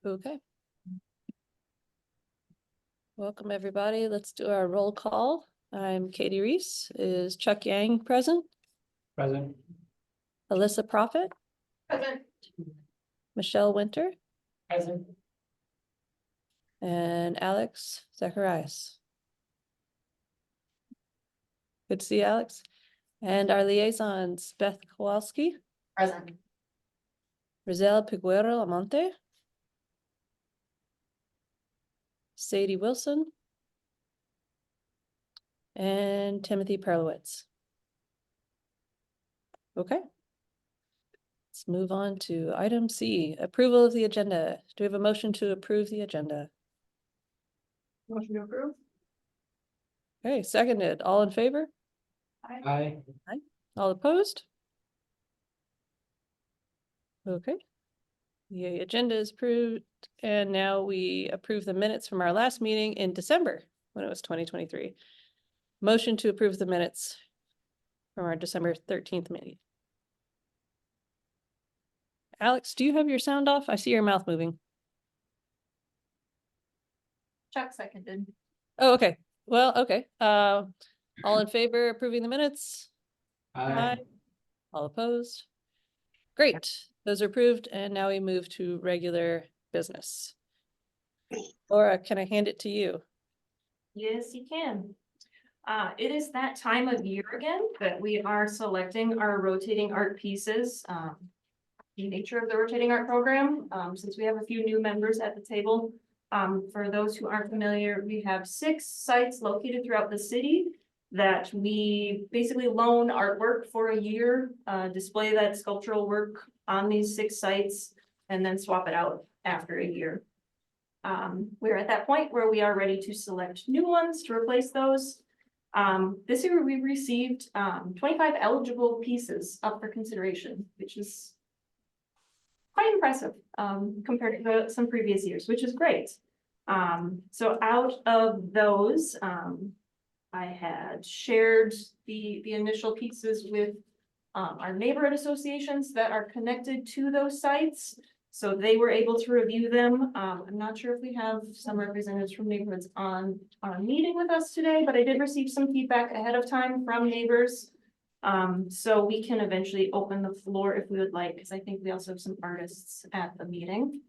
Okay. Welcome, everybody. Let's do our roll call. I'm Katie Reese. Is Chuck Yang present? Present. Alyssa Prophet? Present. Michelle Winter? Present. And Alex Zacharias. Good to see you, Alex. And our liaisons, Beth Kowalski, Present. Rizal Piguero Amonte, Sadie Wilson, and Timothy Perlowitz. Okay. Let's move on to item C, approval of the agenda. Do we have a motion to approve the agenda? Motion to approve? Okay, seconded. All in favor? Aye. All opposed? Okay. The agenda is approved, and now we approve the minutes from our last meeting in December, when it was 2023. Motion to approve the minutes from our December 13th meeting. Alex, do you have your sound off? I see your mouth moving. Chuck seconded. Oh, okay. Well, okay. All in favor approving the minutes? Aye. All opposed? Great. Those are approved, and now we move to regular business. Laura, can I hand it to you? Yes, you can. It is that time of year again that we are selecting our rotating art pieces. The nature of the rotating art program, since we have a few new members at the table. For those who aren't familiar, we have 6 sites located throughout the city that we basically loan artwork for a year, display that sculptural work on these 6 sites, and then swap it out after a year. We're at that point where we are ready to select new ones to replace those. This year we received 25 eligible pieces up for consideration, which is quite impressive compared to some previous years, which is great. So out of those, I had shared the initial pieces with our neighborhood associations that are connected to those sites. So they were able to review them. I'm not sure if we have some representatives from neighborhoods on our meeting with us today, but I did receive some feedback ahead of time from neighbors. So we can eventually open the floor if we would like, because I think we also have some artists at the meeting.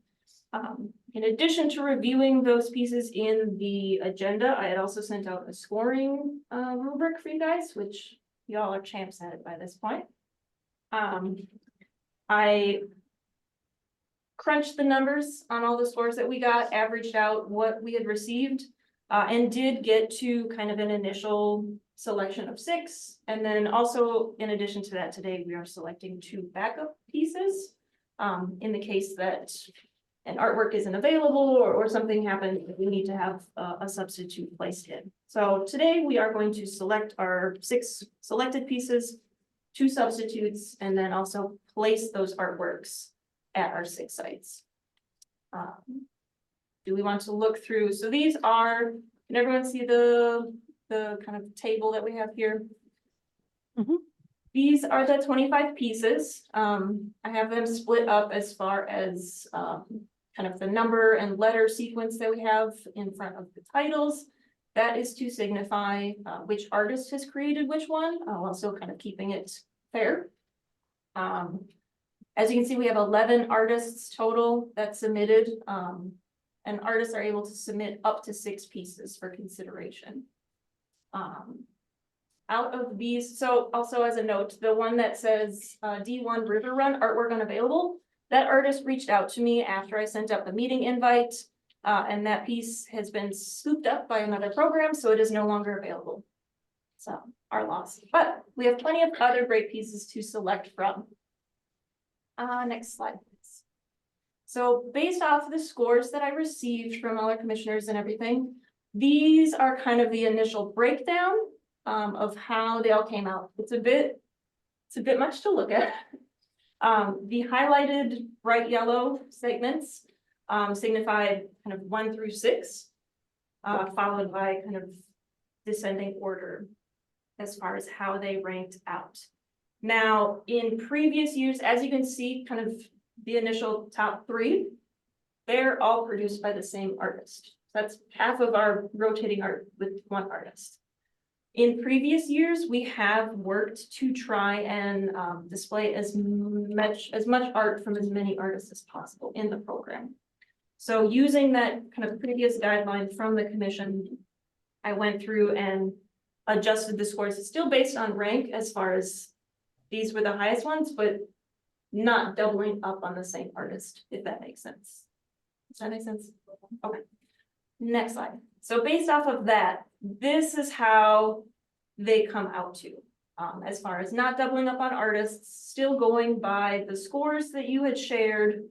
In addition to reviewing those pieces in the agenda, I had also sent out a scoring rubric for you guys, which y'all are champs at it by this point. I crunched the numbers on all the scores that we got, averaged out what we had received, and did get to kind of an initial selection of 6. And then also, in addition to that, today we are selecting 2 backup pieces. In the case that an artwork isn't available or something happened, we need to have a substitute placed in. So today we are going to select our 6 selected pieces, 2 substitutes, and then also place those artworks at our 6 sites. Do we want to look through? So these are, can everyone see the kind of table that we have here? Mhm. These are the 25 pieces. I have them split up as far as kind of the number and letter sequence that we have in front of the titles. That is to signify which artist has created which one, also kind of keeping it fair. As you can see, we have 11 artists total that submitted, and artists are able to submit up to 6 pieces for consideration. Out of these, so also as a note, the one that says D1 River Run artwork unavailable, that artist reached out to me after I sent out the meeting invite, and that piece has been scooped up by another program, so it is no longer available. So our loss, but we have plenty of other great pieces to select from. Next slide, please. So based off of the scores that I received from all our commissioners and everything, these are kind of the initial breakdown of how they all came out. It's a bit much to look at. The highlighted bright yellow segments signified kind of 1 through 6, followed by kind of descending order as far as how they ranked out. Now, in previous years, as you can see, kind of the initial top 3, they're all produced by the same artist. That's half of our rotating art with one artist. In previous years, we have worked to try and display as much art from as many artists as possible in the program. So using that kind of previous guideline from the commission, I went through and adjusted the scores. It's still based on rank as far as these were the highest ones, but not doubling up on the same artist, if that makes sense. Does that make sense? Okay. Next slide. So based off of that, this is how they come out to. As far as not doubling up on artists, still going by the scores that you had shared.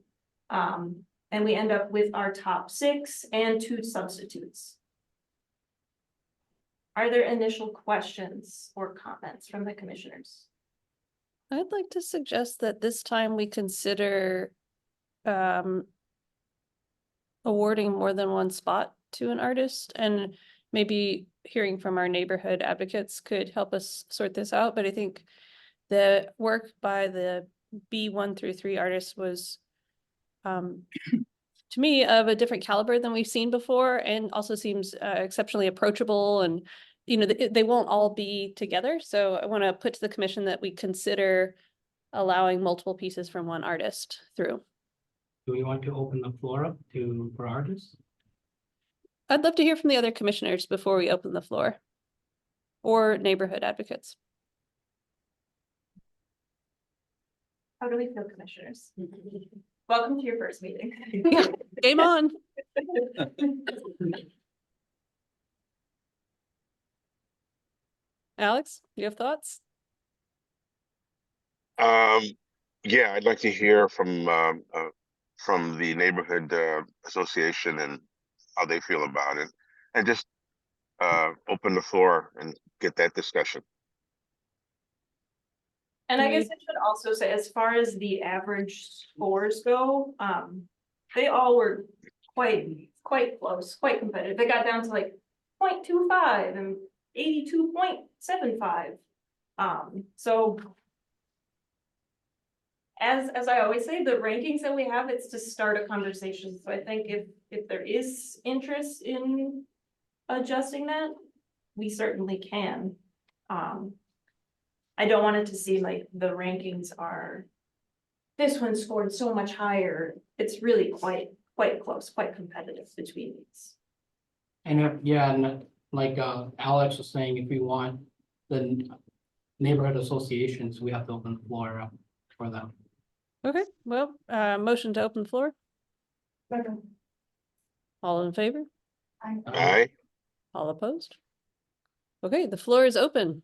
And we end up with our top 6 and 2 substitutes. Are there initial questions or comments from the commissioners? I'd like to suggest that this time we consider awarding more than one spot to an artist, and maybe hearing from our neighborhood advocates could help us sort this out. But I think the work by the B1 through 3 artists was to me of a different caliber than we've seen before, and also seems exceptionally approachable, and you know, they won't all be together. So I want to put to the commission that we consider allowing multiple pieces from one artist through. Do we want to open the floor up for artists? I'd love to hear from the other commissioners before we open the floor, or neighborhood advocates. How do we feel, commissioners? Welcome to your first meeting. Game on. Alex, you have thoughts? Yeah, I'd like to hear from the neighborhood association and how they feel about it, and just open the floor and get that discussion. And I guess I should also say, as far as the average scores go, they all were quite close, quite competitive. They got down to like 0.25 and 82.75. So as I always say, the rankings that we have, it's to start a conversation. So I think if there is interest in adjusting that, we certainly can. I don't want it to seem like the rankings are, this one scored so much higher. It's really quite close, quite competitive between these. And and like Alex was saying, if we want the neighborhood associations, we have to open the floor up for them. Okay, well, motion to open the floor. All in favor? Aye. All opposed? Okay, the floor is open,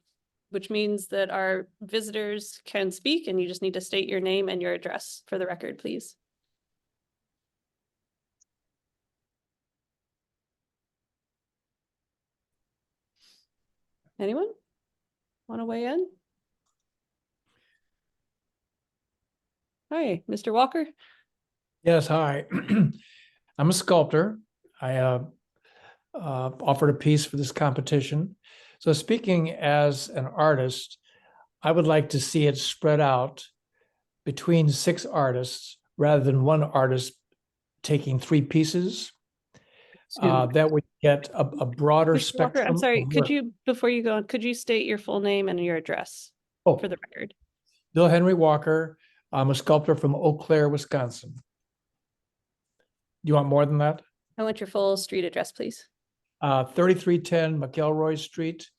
which means that our visitors can speak, and you just need to state your name and your address for the record, please. Anyone want to weigh in? Hi, Mr. Walker. Yes, hi. I'm a sculptor. I offered a piece for this competition. So speaking as an artist, I would like to see it spread out between 6 artists rather than one artist taking 3 pieces. That would get a broader Mr. Walker, spectrum. I'm sorry, of could work. you, before you go on, could you state your full name and your address Oh, for the record? Bill Henry Walker. I'm a sculptor from Eau Claire, Wisconsin. Do you want more than that? I want your full street address, please. 3310 McElroy Street,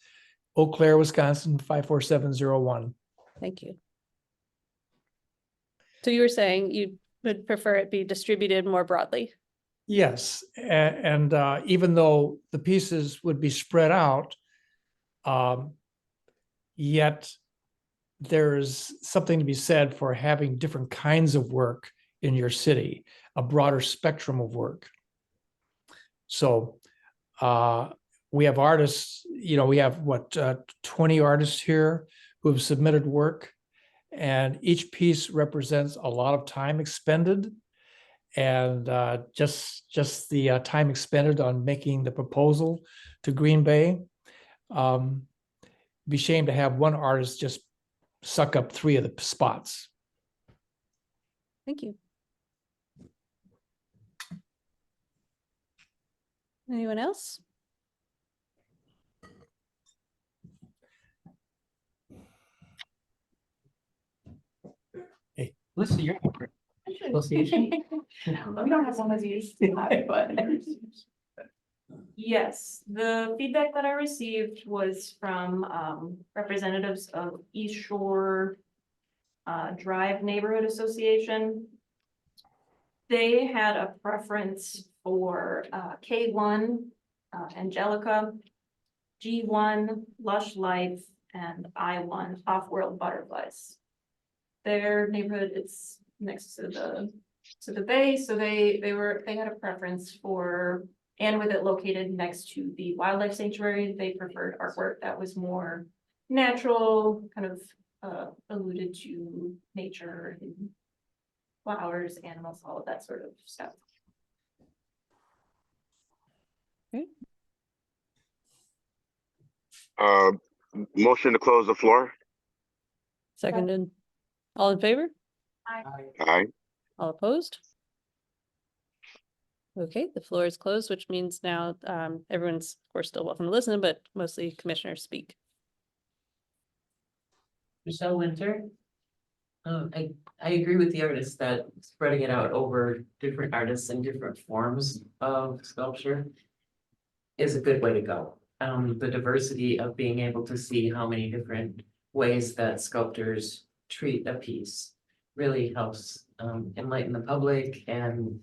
Eau Claire, Wisconsin, 54701. Thank you. So you were saying you would prefer it be distributed more broadly? Yes, and even though the pieces would be spread out, yet there's something to be said for having different kinds of work in your city, a broader spectrum of work. So we have artists, we have 20 artists here who have submitted work, and each piece represents a lot of time expended, and just the time expended on making the proposal to Green Bay. Be shame to have one artist just suck up 3 of the spots. Thank you. Anyone else? Listen, you're. Association? We don't have one of these, but. Yes, the feedback that I received was from representatives of East Shore Drive Neighborhood Association. They had a preference for K1, Angelica, G1, Lush Life, and I1, Off-World Butterflies. Their neighborhood is next to the bay, so they had a preference for, and with it located next to the wildlife sanctuary, they preferred artwork that was more natural, kind of alluded to nature and flowers, animals, all of that sort of stuff. Motion to close the floor. Seconded. All in favor? Aye. All opposed? Okay, the floor is closed, which means now everyone's, of course, still welcome to listen, but mostly commissioners speak. Michelle Winter. I agree with the artist that spreading it out over different artists and different forms of sculpture is a good way to go. The diversity of being able to see how many different ways that sculptors treat a piece really helps enlighten the public and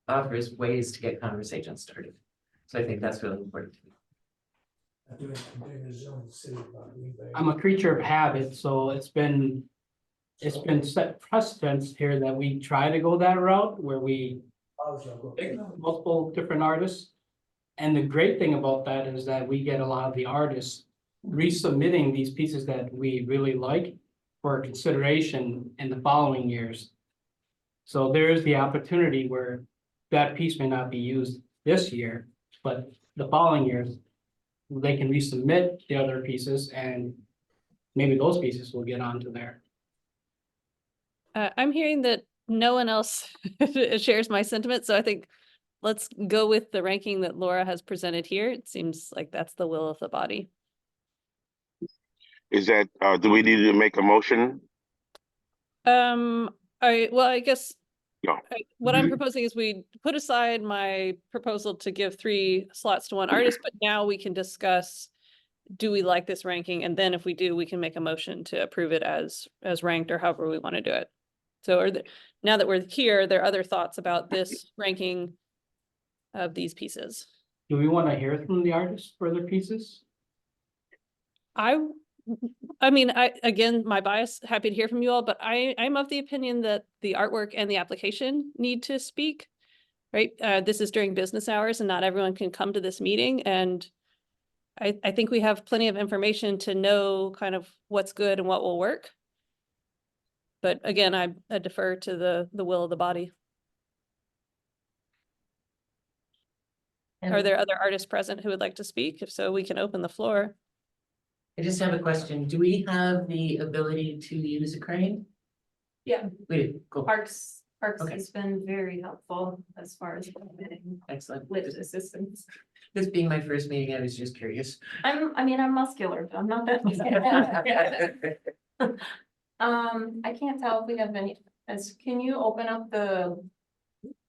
offers ways to get conversations started. So I think that's really important to me. I'm a creature of habit, so it's been set precedence here that we try to go that route where we pick multiple different artists. And the great thing about that is that we get a lot of the artists resubmitting these pieces that we really like for consideration in the following years. So there is the opportunity where that piece may not be used this year, but the following years, they can resubmit the other pieces and maybe those pieces will get onto there. I'm hearing that no one else shares my sentiment, so I think let's go with the ranking that Laura has presented here. It seems like that's the will of the body. Is that, do we need to make a motion? I guess No. what I'm proposing is we put aside my proposal to give 3 slots to one artist, but now we can discuss, do we like this ranking? And then if we do, we can make a motion to approve it as ranked or however we want to do it. So now that we're here, are there other thoughts about this ranking of these pieces? Do we want to hear from the artists for their pieces? I mean, again, my bias, happy to hear from you all, but I'm of the opinion that the artwork and the application need to speak, right? This is during business hours and not everyone can come to this meeting. And I think we have plenty of information to know kind of what's good and what will work. But again, I defer to the will of the body. Are there other artists present who would like to speak? If so, we can open the floor. I just have a question. Do we have the ability to use a crane? Yeah. We do. Cool. Parks Okay. has been very helpful as far as permitting Excellent. lift assistance. This being my first meeting, I was just curious. I'm muscular, but I'm not that muscular. I can't tell if we have any, can you open up the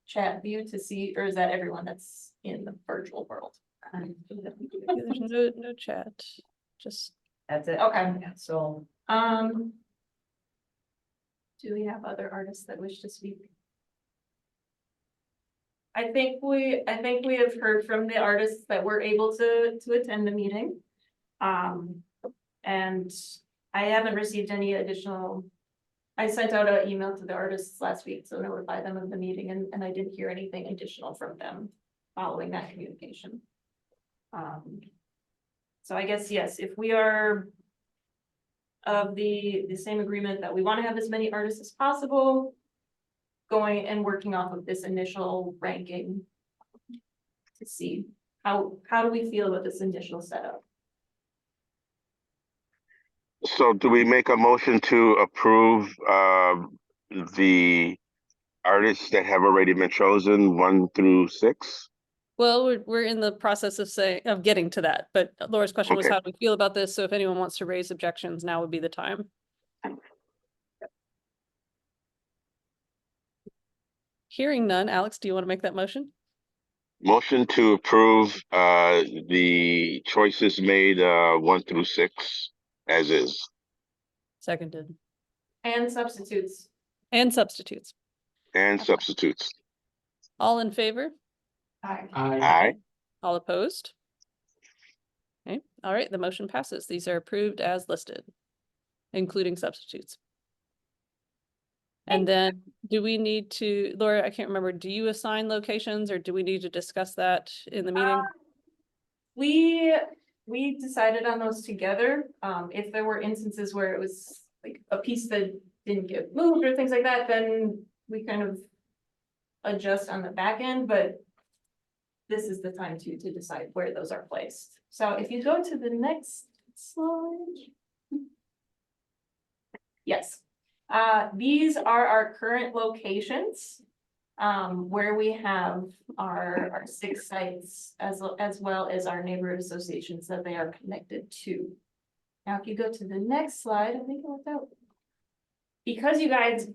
chat view to see, or is that everyone that's in the virtual world? There's no chat, just. That's it. Okay, So do we have other artists that wish to speak? I think we have heard from the artists that were able to attend the meeting. And I haven't received any additional. I sent out an email to the artists last week to notify them of the meeting, and I didn't hear anything additional from them following that communication. So I guess, yes, if we are of the same agreement that we want to have as many artists as possible, going and working off of this initial ranking to see how do we feel about this initial setup? So do we make a motion to approve the artists that have already been chosen 1 through 6? Well, we're in the process of getting to that, but Laura's question was, Okay. how do we feel about this? So if anyone wants to raise objections, now would be the time. Hearing none, Alex, do you want to make that motion? Motion to approve the choices made 1 through 6 as is. Seconded. And substitutes. And substitutes. And substitutes. All in favor? Aye. Aye. All opposed? Okay, all right, the motion passes. These are approved as listed, including substitutes. And then do we need to, Laura, I can't remember, do you assign locations or do we need to discuss that in the meeting? We decided on those together. If there were instances where it was like a piece that didn't get moved or things like that, then we kind of adjust on the back end, but this is the time to decide where those are placed. So if you go to the next slide. Yes, these are our current locations. Where we have our 6 sites as well as our neighborhood associations that they are connected to. Now, if you go to the next slide, I think it worked out. Because you guys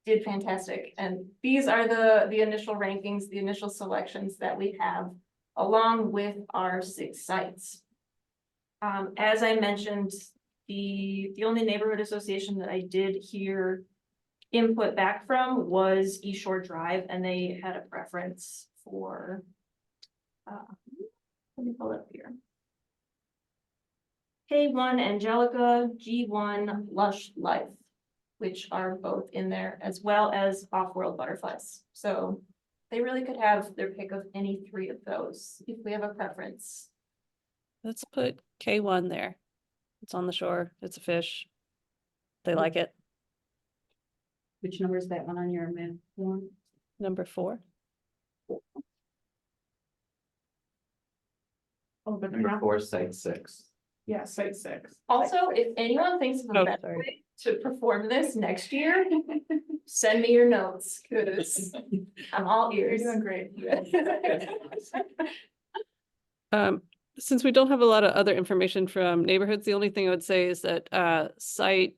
did fantastic, and these are the initial rankings, the initial selections that we have along with our 6 sites. As I mentioned, the only neighborhood association that I did hear input back from was East Shore Drive, and they had a preference for, let me pull it up here. K1 Angelica, G1 Lush Life, which are both in there, as well as Off-World Butterflies. So they really could have their pick of any 3 of those if we have a preference. Let's put K1 there. It's on the shore. It's a fish. They like it. Which number is that one on your map? One? Number 4. Oh, but Number not, 4, site 6. yeah, site 6. Also, if anyone thinks of Oh, a better sorry. way to perform this next year, send me your notes, because I'm all You're ears. doing great. Since we don't have a lot of other information from neighborhoods, the only thing I would say is that site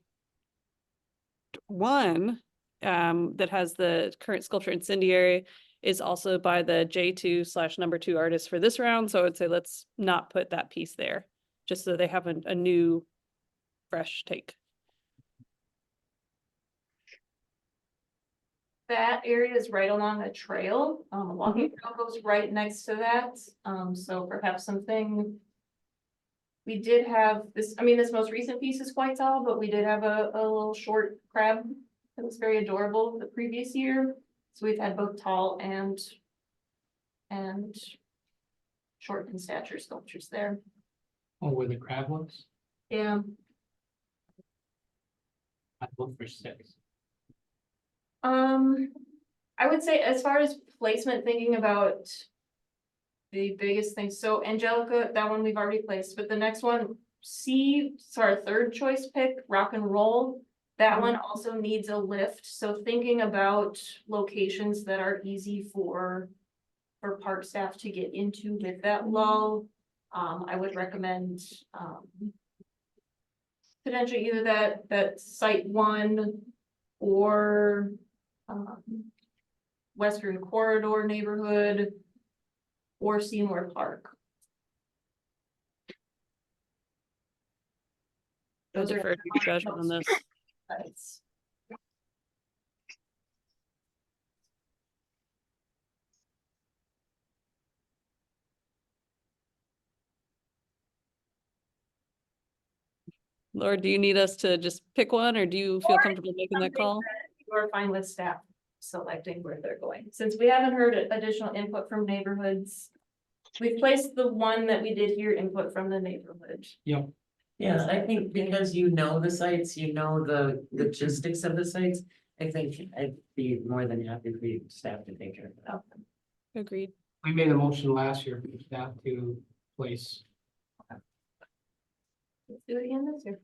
1 that has the current sculpture incendiary is also by the J2/number 2 artist for this round. So I would say let's not put that piece there, just so they have a new fresh take. That area is right along a trail, a walking trail goes right next to that, so perhaps something. We did have this, I mean, this most recent piece is quite tall, but we did have a little short crab that was very adorable the previous year. So we've had both tall and short in stature sculptures there. Oh, where the crab was? Yeah, I look for 6. I would say as far as placement, thinking about the biggest thing, so Angelica, that one we've already placed, but the next one, C, so our 3rd choice pick, Rock and Roll. That one also needs a lift, so thinking about locations that are easy for park staff to get into with that lull. I would recommend, potentially either that site 1 or Western Corridor neighborhood or Seymour Park. I'll Those are defer to your judgment on this. sites. Laura, do you need us to just pick one, or do you feel Or comfortable making that something call? You are fine with staff selecting where they're going, since we haven't heard additional input from neighborhoods. We've placed the one that we did hear input from the neighborhood. Yep. Yeah, I think because you know the sites, you know the logistics of the sites, I think I'd be more than happy for you staff to take care of that. Agreed. We made a motion last year for staff to place. Let's do it again this year.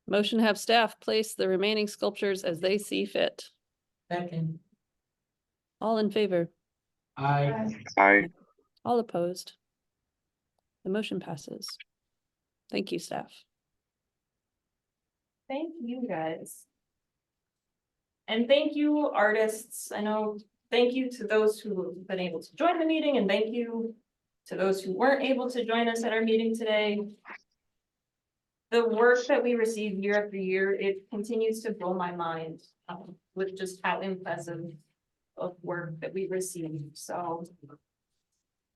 Motion to have staff place the remaining sculptures as they see fit. Second, All in favor? I, All opposed? The motion passes. Thank you, staff. Thank you, guys. And thank you, artists. I know, thank you to those who have been able to join the meeting, and thank you to those who weren't able to join us at our meeting today. The work that we receive year after year, it continues to blow my mind with just how impressive of work that we receive. So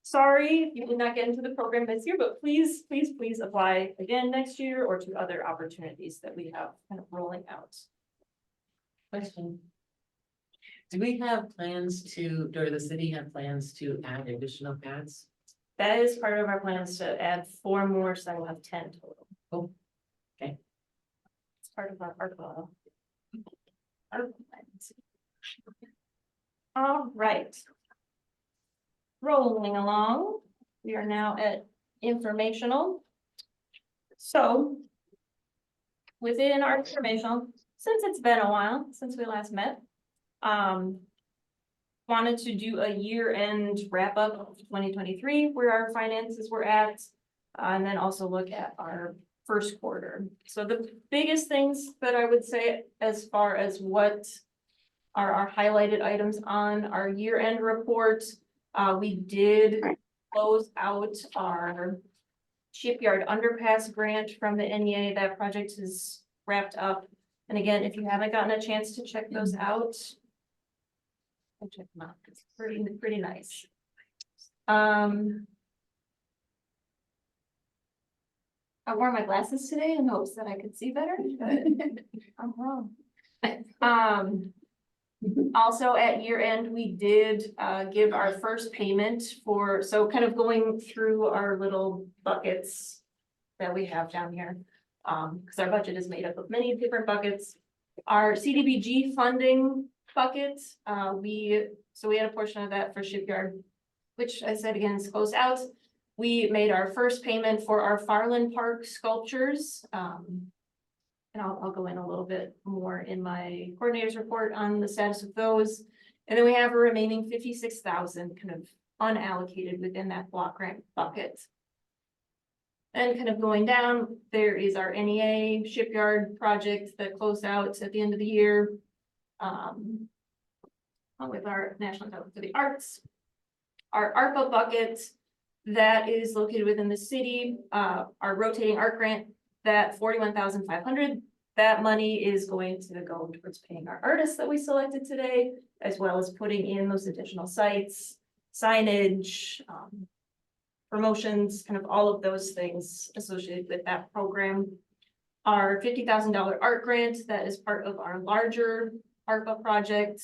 sorry if you did not get into the program this year, but please, please, please apply again next year or to other opportunities that we have kind of rolling out. Question. Do we have plans to, or the city have plans to add additional pads? That is part of our plans to add 4 more, so we'll have 10 total. Oh, okay. It's part of our ARPA. Plans. All right. Rolling along, we are now at informational. So within our informational, since it's been a while since we last met, wanted to do a year-end wrap-up of 2023, where our finances were at, and then also look at our first quarter. So the biggest things that I would say as far as what are our highlighted items on our year-end report, we did close out our shipyard underpass grant from the NEA. That project is wrapped up. And again, if you haven't gotten a chance to check those out, check them out. It's pretty nice. I wore my glasses today in hopes that I could see better, but I'm wrong. Also at year end, we did give our first payment for, so kind of going through our little buckets that we have down here. Because our budget is made up of many different buckets. Our CDBG funding bucket, we had a portion of that for shipyard, which I said again is closed out. We made our first payment for our Farland Park sculptures. And I'll go in a little bit more in my coordinator's report on the status of those. And then we have a remaining 56,000 kind of unallocated within that block grant bucket. And kind of going down, there is our NEA shipyard project that closed out at the end of the year. With our National Endowment for the Arts. Our ARPA bucket that is located within the city, our rotating art grant, that 41,500, that money is going to go towards paying our artists that we selected today, as well as putting in those additional sites, signage, promotions, kind of all of those things associated with that program. Our $50,000 art grant, that is part of our larger ARPA project.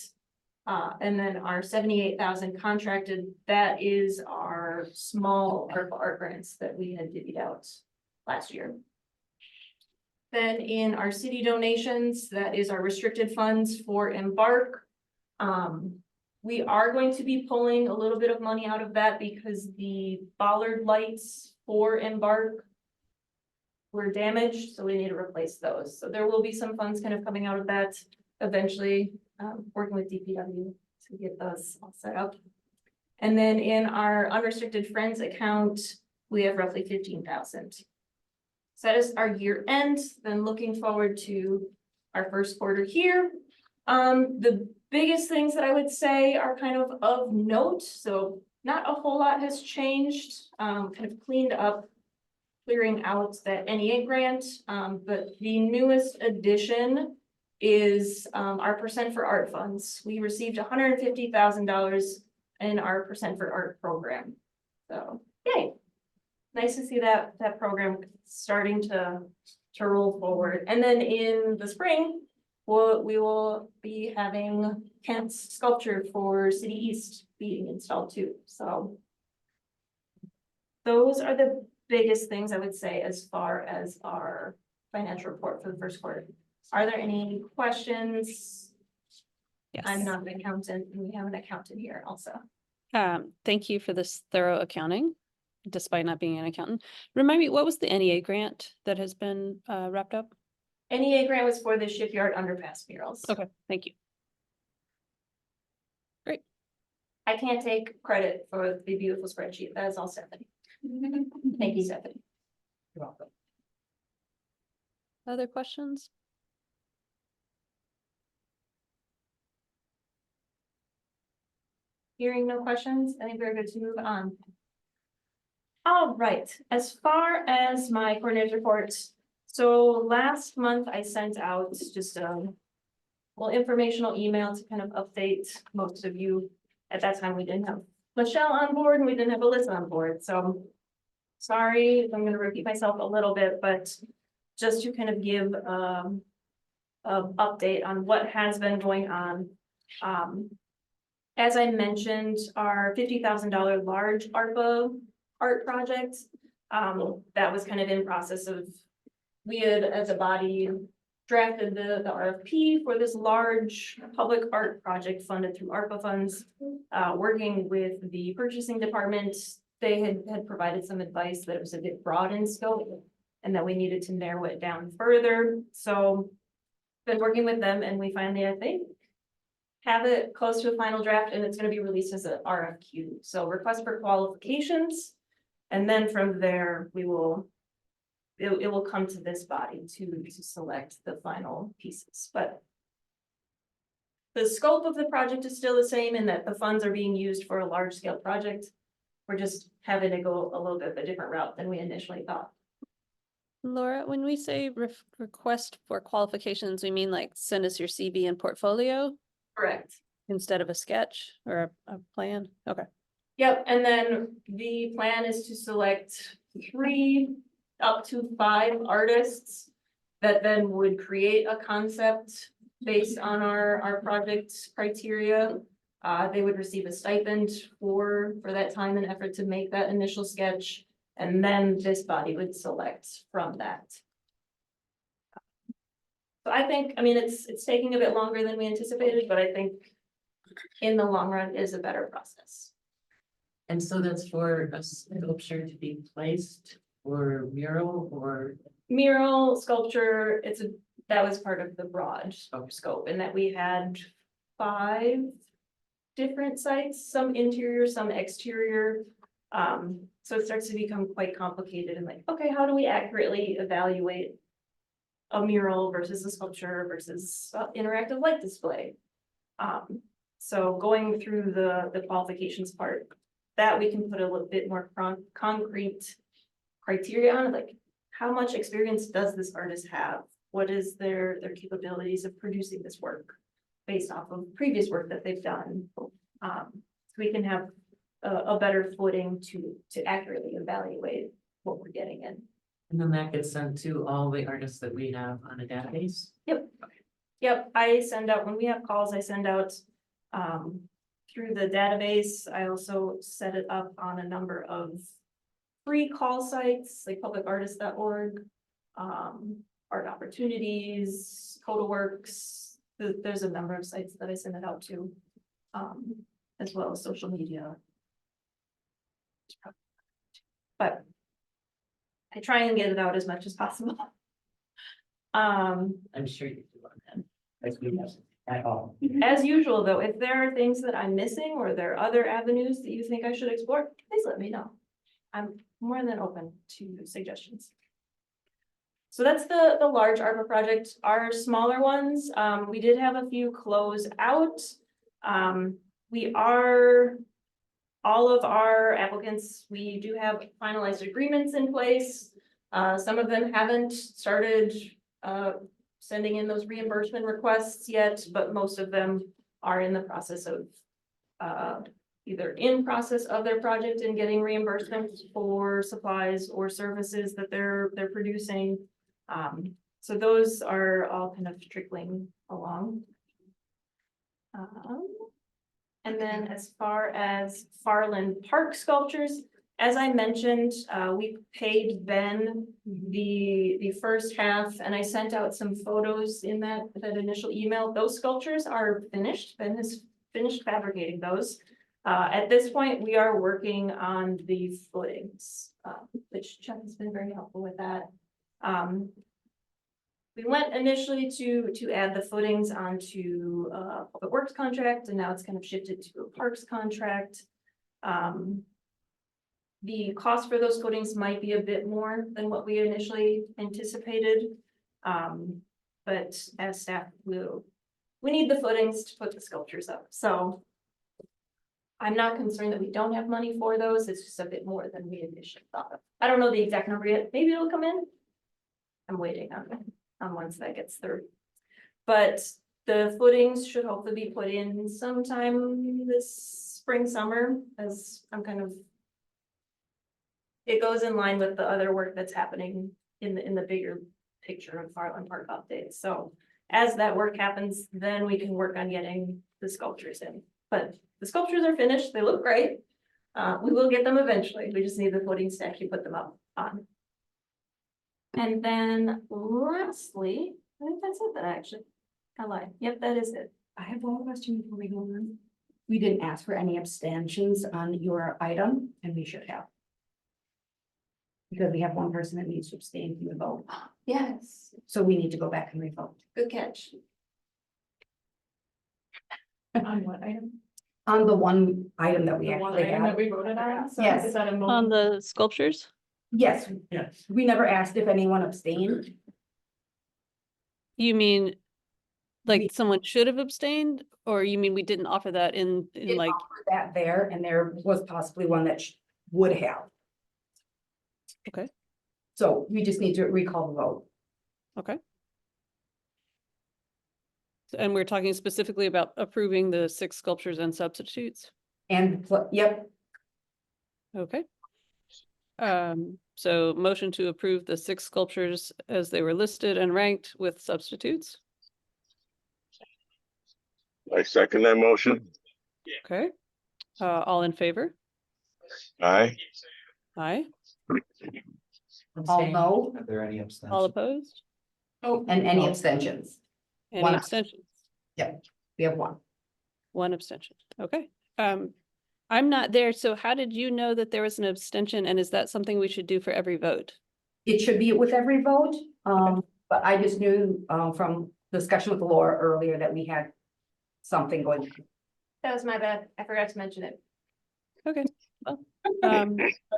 And then our 78,000 contracted, that is our small ARPA art grants that we had divvied out last year. Then in our city donations, that is our restricted funds for Embark. We are going to be pulling a little bit of money out of that because the bollard lights for Embark were damaged, so we need to replace those. So there will be some funds kind of coming out of that eventually, working with DPW to get those all set up. And then in our unrestricted friends account, we have roughly 15,000. So that is our year end, then looking forward to our first quarter here. The biggest things that I would say are kind of note, so not a whole lot has changed, kind of cleaned up, clearing out that NEA grant, but the newest addition is our percent for art funds. We received $150,000 in our percent for art program. So yay. Nice to see that program starting to roll forward. And then in the spring, we will be having Kent's sculpture for City East being installed too. So those are the biggest things I would say as far as our financial report for the first quarter. Are there any questions? Yes. I'm not an accountant and we have an accountant here also. Thank you for this thorough accounting, despite not being an accountant. Remind me, what was the NEA grant that has been wrapped up? NEA grant was for the shipyard underpass murals. Okay, thank you. Great. I can't take credit for the beautiful spreadsheet. That is all Stephanie. Thank you, Stephanie. You're welcome. Other questions? Hearing no questions, I think we're good to move on. All right, as far as my coordinator's report, so last month I sent out just a well, informational email to kind of update most of you. At that time, we didn't have Michelle on board and we didn't have Alyssa on board, so sorry if I'm gonna repeat myself a little bit, but just to kind of give an update on what has been going on. As I mentioned, our $50,000 large ARPA art project, that was kind of in process of, we had, as a body, drafted the RFP for this large public art project funded through ARPA funds. Working with the purchasing department, they had provided some advice that it was a bit broad in scope and that we needed to narrow it down further. So been working with them and we finally, I think, have it close to a final draft and it's gonna be released as an RFQ. So request for qualifications. And then from there, it will come to this body to select the final pieces, but the scope of the project is still the same in that the funds are being used for a large scale project. We're just having to go a little bit of a different route than we initially thought. Laura, when we say request for qualifications, we mean like send us your CB and portfolio Correct. instead of a sketch or a plan? Okay. Yep, and then the plan is to select 3 up to 5 artists that then would create a concept based on our project criteria. They would receive a stipend for that time and effort to make that initial sketch. And then this body would select from that. So I think, I mean, it's taking a bit longer than we anticipated, but I think in the long run is a better process. And so that's for a sculpture to be placed or mural or, Mural, sculpture, that was part of the broad scope and that we had 5 different sites, some interior, some exterior. So it starts to become quite complicated and like, okay, how do we accurately evaluate a mural versus a sculpture versus interactive light display? So going through the qualifications part, that we can put a little bit more concrete criteria on, like how much experience does this artist have? What is their capabilities of producing this work based off of previous work that they've done? So we can have a better footing to accurately evaluate what we're getting in. and then that gets sent to all the artists that we have on a database? Yep, I send out, when we have calls, I send out through the database. I also set it up on a number of free call sites like publicartist.org, Art Opportunities, CodaWorks. There's a number of sites that I send it out to, as well as social media. But I try and get it out as much as possible. I'm sure you do on that. As we have at all. As usual, though, if there are things that I'm missing or there are other avenues that you think I should explore, please let me know. I'm more than open to suggestions. So that's the large ARPA project. Our smaller ones, we did have a few close out. We are, all of our applicants, we do have finalized agreements in place. Some of them haven't started sending in those reimbursement requests yet, but most of them are in the process of either in process of their project and getting reimbursement for supplies or services that they're producing. So those are all kind of trickling along. And then as far as Farland Park sculptures, as I mentioned, we paid Ben the first half and I sent out some photos in that initial email. Those sculptures are finished. Ben has finished fabricating those. At this point, we are working on the footings, which Chuck has been very helpful with that. We went initially to add the footings onto public works contract, and now it's kind of shifted to a parks contract. The cost for those footings might be a bit more than what we initially anticipated. But as staff, we need the footings to put the sculptures up, so. I'm not concerned that we don't have money for those, it's just a bit more than we initially thought of. I don't know the exact number yet, maybe it'll come in. I'm waiting on once that gets through. But the footings should hopefully be put in sometime this spring, summer, as I'm kind of. It goes in line with the other work that's happening in the bigger picture of Farland Park updates, so. As that work happens, then we can work on getting the sculptures in, but the sculptures are finished, they look great. We will get them eventually, we just need the footings to actually put them up on. And then lastly, I think that's it, actually. I lied, yep, that is it. I have one question before we go on. We didn't ask for any abstentions on your item, and we should have. Because we have one person that needs to abstain from the vote, Yes, so we need to go back and revote. good catch. On what item? On the one item that we The one actually item have. that we voted on, so Yes. is that a On motion? the sculptures? Yes, Yes. we never asked if anyone abstained. You mean like We- someone should have abstained, or you mean we didn't offer that in Did like, offer that there, and there was possibly one that would have. Okay. So we just need to recall the vote. okay. And we're talking specifically about approving the 6 sculptures and substitutes? And, yep, Okay. So motion to approve the 6 sculptures as they were listed and ranked with substitutes. I second that motion. Okay. All in favor? Aye. Aye. all no, Are there any abstentions? All opposed? and any abstentions. Any One. abstentions? We have one. 1 abstention. Okay. I'm not there, so how did you know that there was an abstention, and is that something we should do for every vote? It should be with every vote, but I just knew, from discussion with Laura earlier that we had something going. on. That was my bad, I forgot to mention it. Okay, well,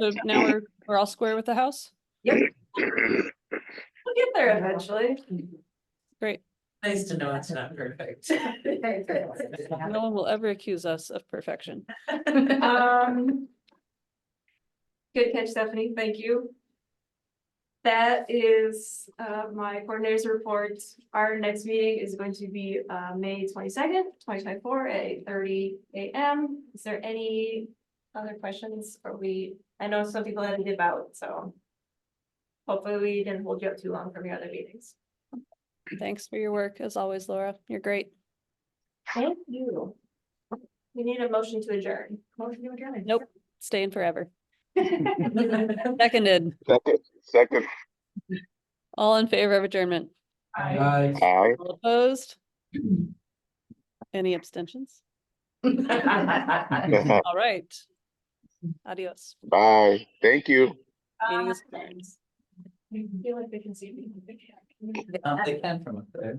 so now we're all square with the house? We'll get there eventually. Great. Nice to know it's not perfect. No one will ever accuse us of perfection. Good catch, Stephanie, thank you. That is my coordinator's report. Our next meeting is going to be May 22nd, 2024 at 8:30 a.m. Is there any other questions? I know some people had to dip out, so hopefully we didn't hold you up too long from your other meetings. Thanks for your work, as always, Laura. You're great. Thank you. We need a motion to adjourn. Motion to adjourn. Nope, staying forever. Seconded. Second. All in favor of adjournment? Aye. Aye. All opposed? Any abstentions? All right. Adios. Bye. Thank you. Meeting is adjourned. I feel like they can see me. They can't. They can from up there.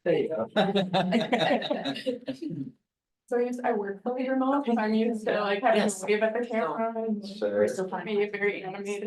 There you go. So I work for remote, I'm used to like having to wave at the camera and Sure. we're still being very animated.